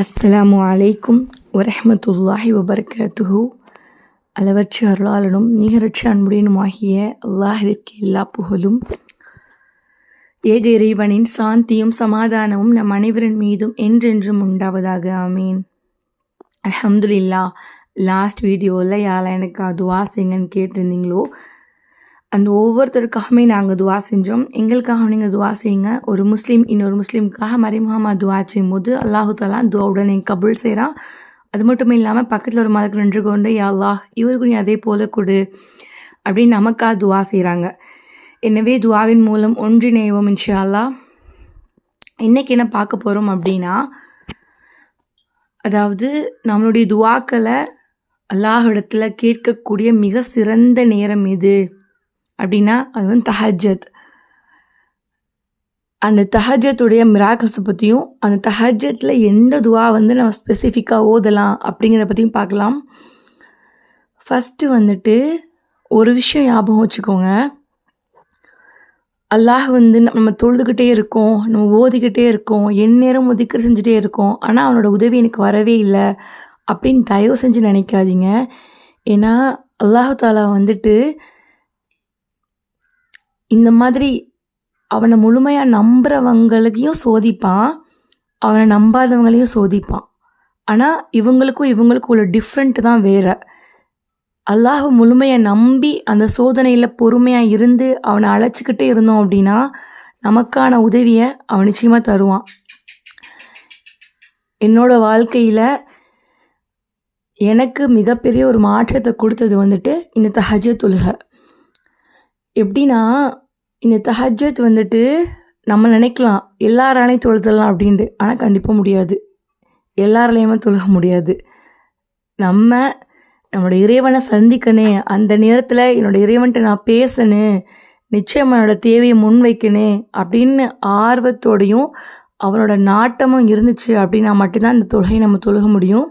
அஸ்ஸலாமு அலைக்கும் வரஹ்மத்துல்லாஹி வபரகாத்துஹு. அளவற்ற அருளாளனும் நிகரற்ற அன்புடையனுமாகிய அல்லாஹ்விற்கு எல்லா புகழும். ஏக இறைவனின் சாந்தியும் சமாதானமும் நம் அனைவரின் மீதும் என்றென்றும் உண்டாவதாக. ஆமீன். அல்ஹம்துலில்லாஹ். லாஸ்ட் வீடியோவில் யாரெல்லாம் எனக்கு துவா செய்யுங்கன்னு கேட்டிருந்தீங்களோ அந்த ஒவ்வொருத்தருக்காகவுமே நாங்கள் துவா செஞ்சோம். எங்களுக்காக நீங்கள் துவா செய்யுங்க. ஒரு முஸ்லீம் இன்னொரு முஸ்லீமுக்காக மறைமுகமாக துவா செய்யும்போது அல்லாஹு தஆலா துவாவுடன் கபூல் செய்கிறான். அது மட்டும் இல்லாமல் பக்கத்தில் ஒரு மதக்கு நின்று கொண்டு யா அல்லாஹ் இவருக்கு நீ அதே போல கொடு அப்படின்னு நமக்காக துவா செய்கிறாங்க. எனவே துவாவின் மூலம் ஒன்றிணைவோம் இன்ஷா அல்லாஹ். இன்றைக்கி என்ன பார்க்க போகிறோம் அப்படின்னா, அதாவது நம்மளுடைய துவாக்களை அல்லாஹ்விடத்தில் கேட்கக்கூடிய மிக சிறந்த நேரம் எது அப்படின்னா அது வந்து தஹஜ்ஜத். அந்த தஹஜ்ஜத்துடைய மிராக்கிள்ஸை பற்றியும் அந்த தஹஜ்ஜத்தில் எந்த துவா வந்து நம்ம ஸ்பெசிஃபிக்காக ஓதலாம் அப்படிங்கிறத பற்றியும் பார்க்கலாம். ஃபஸ்ட்டு வந்துட்டு ஒரு விஷயம் ஞாபகம் வச்சுக்கோங்க. அல்லாஹ் வந்து நம்ம தொழுதுகிட்டே இருக்கோம், நம்ம ஓதிக்கிட்டே இருக்கோம், எந்நேரம் ஒதுக்கீடு செஞ்சுட்டே இருக்கோம், ஆனால் அவனோட உதவி எனக்கு வரவே இல்லை அப்படின்னு தயவு செஞ்சு நினைக்காதீங்க. ஏன்னா அல்லாஹு தாலா வந்துட்டு இந்த மாதிரி அவனை முழுமையாக நம்புகிறவங்களையும் சோதிப்பான், அவனை நம்பாதவங்களையும் சோதிப்பான். ஆனால் இவங்களுக்கும் உள்ள டிஃப்ரெண்ட்டு தான் வேறு. அல்லாஹ் முழுமையாக நம்பி அந்த சோதனையில் பொறுமையாக இருந்து அவனை அழைச்சிக்கிட்டே இருந்தோம் அப்படின்னா நமக்கான உதவியை அவன் நிச்சயமாக தருவான். என்னோடய வாழ்க்கையில் எனக்கு மிகப்பெரிய ஒரு மாற்றத்தை கொடுத்தது வந்துட்டு இந்த தஹஜ்ஜத் தொழுகை. எப்படின்னா, இந்த தஹஜ்ஜத் வந்துட்டு நம்ம நினைக்கலாம் எல்லாராலையும் தொழுதலாம் அப்படின்ட்டு, ஆனால் கண்டிப்பாக முடியாது. எல்லாராலையுமே தொழுக முடியாது. நம்மளோட இறைவனை சந்திக்கணும், அந்த நேரத்தில் என்னோடய இறைவன்கிட்ட நான் பேசணும், நிச்சயமாக என்னோடய தேவையை முன்வைக்கணும் அப்படின்னு ஆர்வத்தோடையும் அவனோட நாட்டமும் இருந்துச்சு அப்படின்னா மட்டும்தான் இந்த தொழுகையை நம்ம தொழுக முடியும்.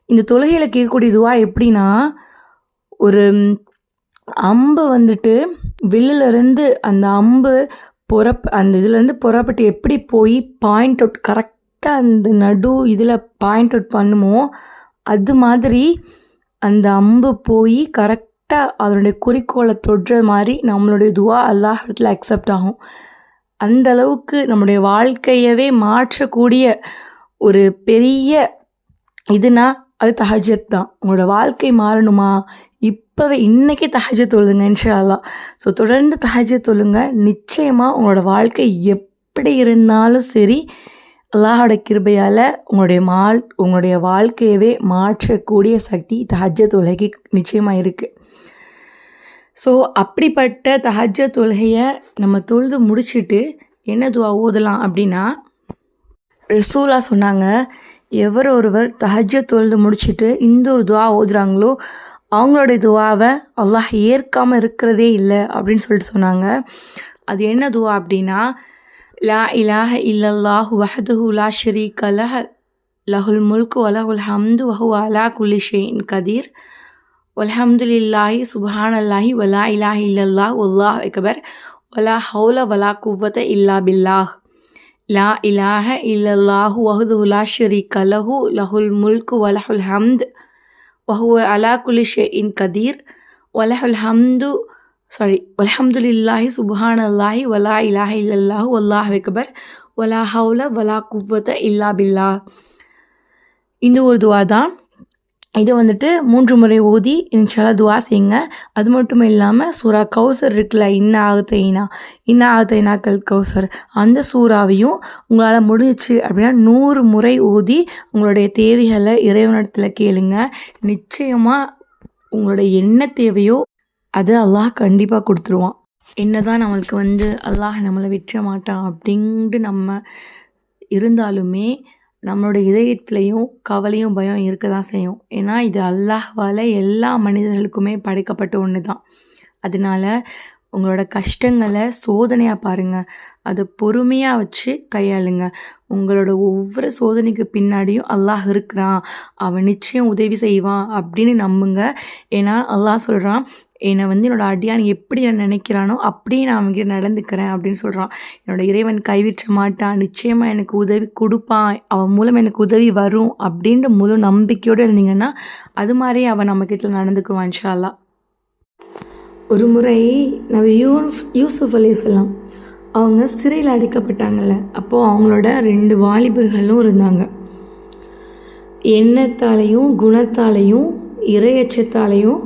இந்த தொழுகையில் கேட்கக்கூடிய துவா எப்படின்னா, ஒரு அம்பு வந்துட்டு வில்லிலேருந்து அந்த அம்பு அந்த இதுலேருந்து புறப்பட்டு எப்படி போய் பாயிண்ட் அவுட் கரெக்டாக அந்த நடு இதில் பாயிண்ட் அவுட் பண்ணுமோ அது மாதிரி அந்த அம்பு போய் கரெக்டாக அதனுடைய குறிக்கோளை தொடுற மாதிரி நம்மளுடைய துவா அல்லாஹ் இடத்துல அக்செப்ட் ஆகும். அந்த அளவுக்கு நம்முடைய வாழ்க்கையவே மாற்றக்கூடிய ஒரு பெரிய இதுனா அது தஹஜ்ஜத் தான். உங்களோட வாழ்க்கை மாறணுமா, இப்போவே இன்றைக்கே தஹஜ்ஜத் தொழுங்க இன்ஷா அல்லாஹ். ஸோ தொடர்ந்து தஹஜ்ஜத் தொழுங்க. நிச்சயமாக உங்களோட வாழ்க்கை எப்படி இருந்தாலும் சரி அல்லாஹோட கிருபையால் உங்களுடைய வாழ்க்கையவே மாற்றக்கூடிய சக்தி தஹஜ்ஜத் தொழுகைக்கு நிச்சயமாக இருக்குது. ஸோ அப்படிப்பட்ட தஹஜ்ஜத் தொழுகையை நம்ம தொழுது முடிச்சுட்டு என்ன துவா ஓதலாம் அப்படின்னா, ரசூலா சொன்னாங்க, ஒருவர் தஹஜ்ஜத் தொழுது முடிச்சுட்டு இந்த ஒரு துவா ஓதுறாங்களோ அவங்களுடைய துவாவை அல்லாஹ் ஏற்காமல் இருக்கிறதே இல்லை அப்படின்னு சொல்லிட்டு சொன்னாங்க. அது என்ன துவா அப்படின்னா, லா இலாஹ இல்லல்லாஹு வஹ்தஹு லா ஷரீக லஹ் லஹுல் முல்கு வலஹுல் ஹம்து வஹுவ அலா குல்லி ஷைஇன் கதீர் வல்ஹம்துலில்லாஹி சுப்ஹானல்லாஹி வலா இலாஹ இல்லல்லாஹ் வல்லாஹு அக்பர் வலா ஹவுல வலா குவ்வத இல்லா பில்லாஹ். லா இலாஹ இல்லல்லாஹு வஹ்தஹு லா ஷரீக லஹு லஹுல் முல்கு வலஹுல் ஹம்து வஹுவ அலா குல்லி ஷைஇன் கதீர் வல்ஹம்துலில்லாஹி சுப்ஹானல்லாஹி வலா இலாஹ இல்லல்லாஹு வல்லாஹு அக்பர் வலா ஹவுல வலா குவ்வத இல்லா பில்லாஹ். இந்த ஒரு துவா தான். இதை வந்துட்டு 3 முறை ஓதி இன்ஷா அல்லாஹ் துவா செய்யுங்க. அது மட்டும் இல்லாமல் சூரா கௌசர் இருக்குல்ல, இன்னா ஆகத்தைனா கல் கௌசர், அந்த சூறாவையும் உங்களால் முடிஞ்சிச்சு அப்படின்னா 100 முறை ஓதி உங்களுடைய தேவைகளை இறைவனிடத்தில் கேளுங்க. நிச்சயமாக உங்களுடைய என்ன தேவையோ அது அல்லாஹ் கண்டிப்பாக கொடுத்துருவான். என்ன தான் நம்மளுக்கு அல்லாஹ் நம்மளை விற்ற மாட்டான் அப்படின்ட்டு நம்ம இருந்தாலுமே நம்மளோட இதயத்துலேயும் கவலையும் பயம் இருக்க தான் செய்யும். ஏன்னா இது அல்லாஹ்வால் எல்லா மனிதர்களுக்குமே படைக்கப்பட்ட ஒன்று தான். அதனால் உங்களோட கஷ்டங்களை சோதனையாக பாருங்கள், அதை பொறுமையாக வச்சு கையாளுங்க. உங்களோட ஒவ்வொரு சோதனைக்கு பின்னாடியும் அல்லாஹ் இருக்கிறான், அவன் நிச்சயம் உதவி செய்வான் அப்படின்னு நம்புங்க. ஏன்னா அல்லாஹ் சொல்கிறான், என்னை என்னோட அடியான் எப்படி நான் நினைக்கிறானோ அப்படியே நான் அவங்ககிட்ட நடந்துக்கிறேன் அப்படின்னு சொல்கிறான். என்னோட இறைவன் கைவிட்ட மாட்டான், நிச்சயமாக எனக்கு உதவி கொடுப்பான், அவன் மூலம் எனக்கு உதவி வரும் அப்படின்ற முழு நம்பிக்கையோடு இருந்தீங்கன்னா அது மாதிரி அவன் நம்மக்கிட்ட நடந்துக்குவான் இன்ஷா அல்லாஹ். ஒரு முறை நபி யூசுஃப் அலைஹிஸ்ஸலாம் அவங்க சிறையில் அடைக்கப்பட்டாங்கள்ல, அப்போது அவங்களோட 2 வாலிபர்களும் இருந்தாங்க. எண்ணத்தாலையும் குணத்தாலையும் இறையச்சத்தாலையும்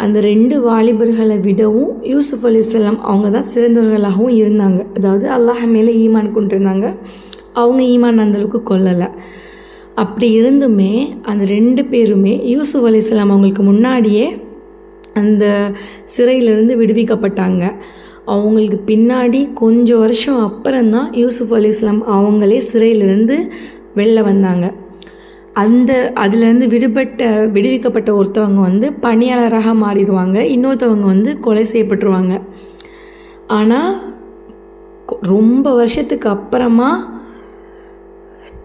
அந்த 2 வாலிபர்களை விடவும் யூசுஃப் அலைஹிஸ்ஸலாம் அவங்க தான் சிறந்தவர்களாகவும் இருந்தாங்க. அதாவது அல்லாஹ் மேலே ஈமான் கொண்டிருந்தாங்க. அவங்க ஈமான் அந்தளவுக்கு கொள்ளலை. அப்படி இருந்துமே அந்த 2 பேருமே யூசுஃப் அலைஹிஸ்ஸலாம் அவங்களுக்கு முன்னாடியே அந்த சிறையிலிருந்து விடுவிக்கப்பட்டாங்க. அவங்களுக்கு பின்னாடி கொஞ்சம் வருஷம் அப்புறம்தான் யூசுஃப் அலைஹிஸ்ஸலாம் அவங்களே சிறையிலிருந்து வெளில வந்தாங்க. அதுலேருந்து விடுவிக்கப்பட்ட ஒருத்தவங்க பணியாளராக மாறிடுவாங்க, இன்னொருத்தவங்க கொலை செய்யப்பட்டுருவாங்க. ஆனால் ரொம்ப வருஷத்துக்கு அப்புறமா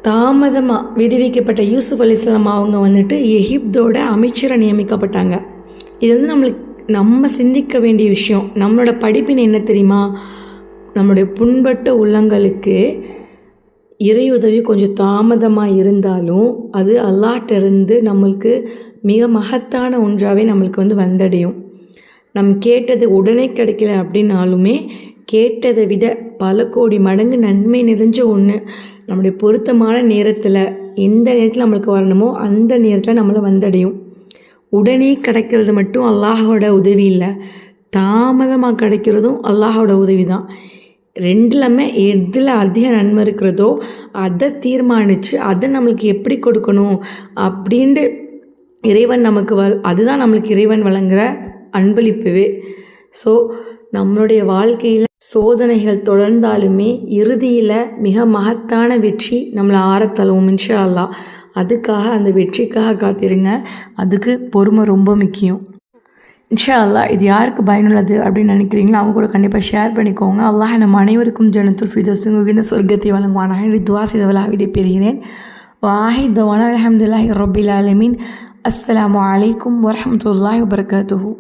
தாமதமாக விடுவிக்கப்பட்ட யூசுஃப் அலைஹிஸ்ஸலாம் அவங்க எகிப்தோட அமைச்சரை நியமிக்கப்பட்டாங்க. இது நம்ம சிந்திக்க வேண்டிய விஷயம். நம்மளோட படிப்பினை என்ன தெரியுமா? நம்மளுடைய புண்பட்ட உள்ளங்களுக்கு இறை உதவி கொஞ்சம் தாமதமாக இருந்தாலும் அது அல்லாஹ்கிட்டருந்து நம்மளுக்கு மிக மகத்தான ஒன்றாகவே நம்மளுக்கு வந்தடையும். நம்ம கேட்டது உடனே கிடைக்கல அப்படின்னாலுமே கேட்டதை விட பல கோடி மடங்கு நன்மை நிறைஞ்ச ஒன்று நம்முடைய பொருத்தமான நேரத்தில், எந்த நேரத்தில் நம்மளுக்கு வரணுமோ அந்த நேரத்தில் நம்மளை வந்தடையும். உடனே கிடைக்கிறது மட்டும் அல்லாஹோட உதவி இல்லை, தாமதமாக கிடைக்கிறதும் அல்லாஹோட உதவி தான். ரெண்டுலமே எதில் அதிக நன்மை இருக்கிறதோ அதை தீர்மானித்து அதை நம்மளுக்கு எப்படி கொடுக்கணும் அப்படின்ட்டு இறைவன் நமக்கு அதுதான் நம்மளுக்கு இறைவன் வழங்குகிற அன்பளிப்புவே. ஸோ நம்மளுடைய வாழ்க்கையில் சோதனைகள் தொடர்ந்தாலுமே இறுதியில் மிக மகத்தான வெற்றி நம்மளை ஆரத்தழுவும் இன்ஷா அல்லாஹ். அதுக்காக அந்த வெற்றிக்காக காத்திருங்க. அதுக்கு பொறுமை ரொம்ப முக்கியம் இன்ஷா அல்லாஹ். இது யாருக்கு பயனுள்ளது அப்படின்னு நினைக்கிறீங்களோ அவங்க கூட கண்டிப்பாக ஷேர் பண்ணிக்கோங்க. அல்லாஹ் நம்ம அனைவருக்கும் ஜன்னத்துல் ஃபிர்தௌஸ் இந்த சொர்க்கத்தை வழங்குவானாக என்று துவா செய்தவளாக விடைபெறுகிறேன். வாஹித் தவானா அல்ஹம்துலில்லாஹி ரப்பில் ஆலமீன். அஸ்ஸலாமு அலைக்கும் வரஹ்மத்துல்லாஹி வபரகாத்துஹு.